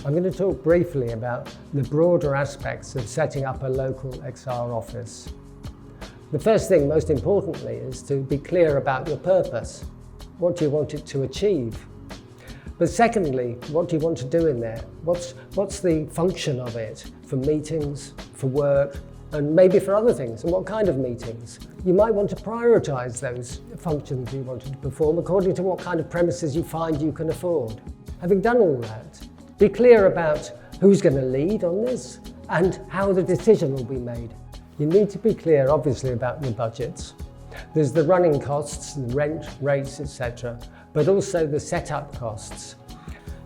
I'm going to talk briefly about the broader aspects of setting up a local XR office. The first thing, most importantly, is to be clear about your purpose. What do you want it to achieve? But secondly, what do you want to do in there? What's the function of it for meetings, for work, and maybe for other things, and what kind of meetings? You might want to prioritise those functions you wanted to perform according to what kind of premises you find you can afford. Having done all that, be clear about who's going to lead on this and how the decision will be made. You need to be clear, obviously, about your budgets. There's the running costs, the rent, rates, etc., but also the setup costs.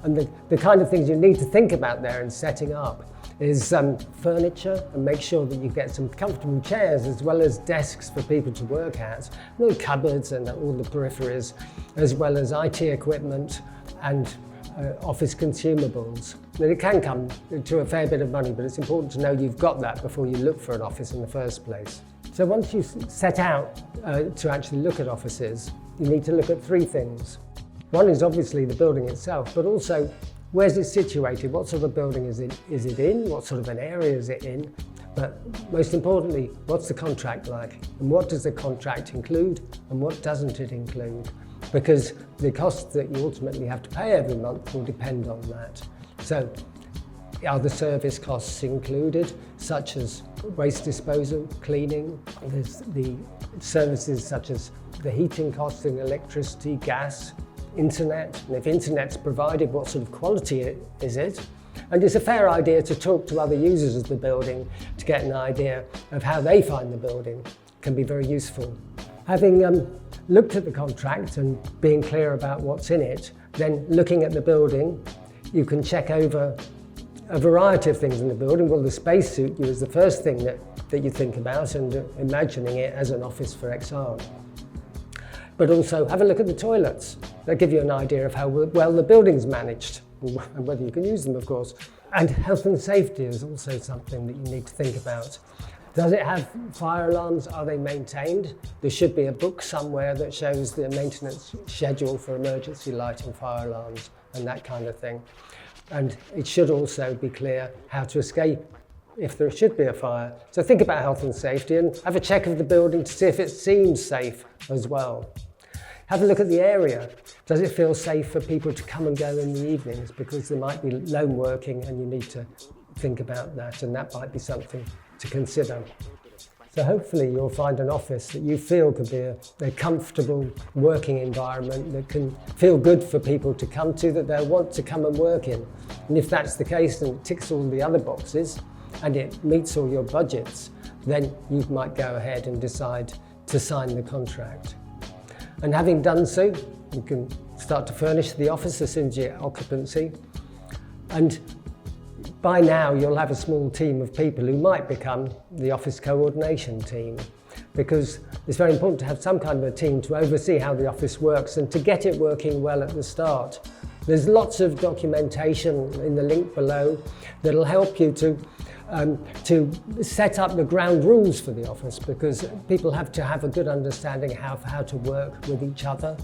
And the kind of things you need to think about there in setting up is furniture, and make sure that you get some comfortable chairs as well as desks for people to work at, no cupboards and all the peripheries, as well as IT equipment and office consumables. And it can come to a fair bit of money, but it's important to know you've got that before you look for an office in the first place. So once you set out to actually look at offices, you need to look at three things. One is obviously the building itself, but also where's it situated? What sort of building is it in? What sort of an area is it in? But most importantly, what's the contract like? And what does the contract include? And what doesn't it include? Because the costs that you ultimately have to pay every month will depend on that. So are the service costs included, such as waste disposal, cleaning? There's the services such as the heating costs and electricity, gas, internet, and if internet's provided, what sort of quality is it? And it's a fair idea to talk to other users of the building to get an idea of how they find the building. It can be very useful. Having looked at the contract and being clear about what's in it, then looking at the building, you can check over a variety of things in the building. Will the space suit you is the first thing that you think about, and imagining it as an office for XR. But also have a look at the toilets. They'll give you an idea of how well the building's managed, and whether you can use them, of course. And health and safety is also something that you need to think about. Does it have fire alarms? Are they maintained? There should be a book somewhere that shows the maintenance schedule for emergency lighting, fire alarms, and that kind of thing. And it should also be clear how to escape if there should be a fire. So think about health and safety and have a check of the building to see if it seems safe as well. Have a look at the area. Does it feel safe for people to come and go in the evenings? Because there might be lone working and you need to think about that, and that might be something to consider. So hopefully you'll find an office that you feel could be a comfortable working environment that can feel good for people to come to, that they'll want to come and work in. And if that's the case and it ticks all the other boxes and it meets all your budgets, then you might go ahead and decide to sign the contract. And having done so, you can start to furnish the office as soon as you get occupancy. And by now, you'll have a small team of people who might become the office coordination team, because it's very important to have some kind of a team to oversee how the office works and to get it working well at the start. There's lots of documentation in the link below that'll help you to set up the ground rules for the office, because people have to have a good understanding of how to work with each other,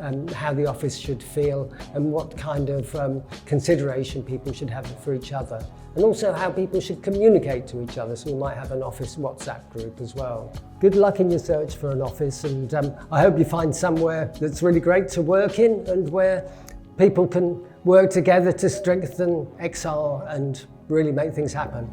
and how the office should feel, and what kind of consideration people should have for each other, and also how people should communicate to each other. So we might have an office WhatsApp group as well. Good luck in your search for an office, and I hope you find somewhere that's really great to work in and where people can work together to strengthen XR and really make things happen.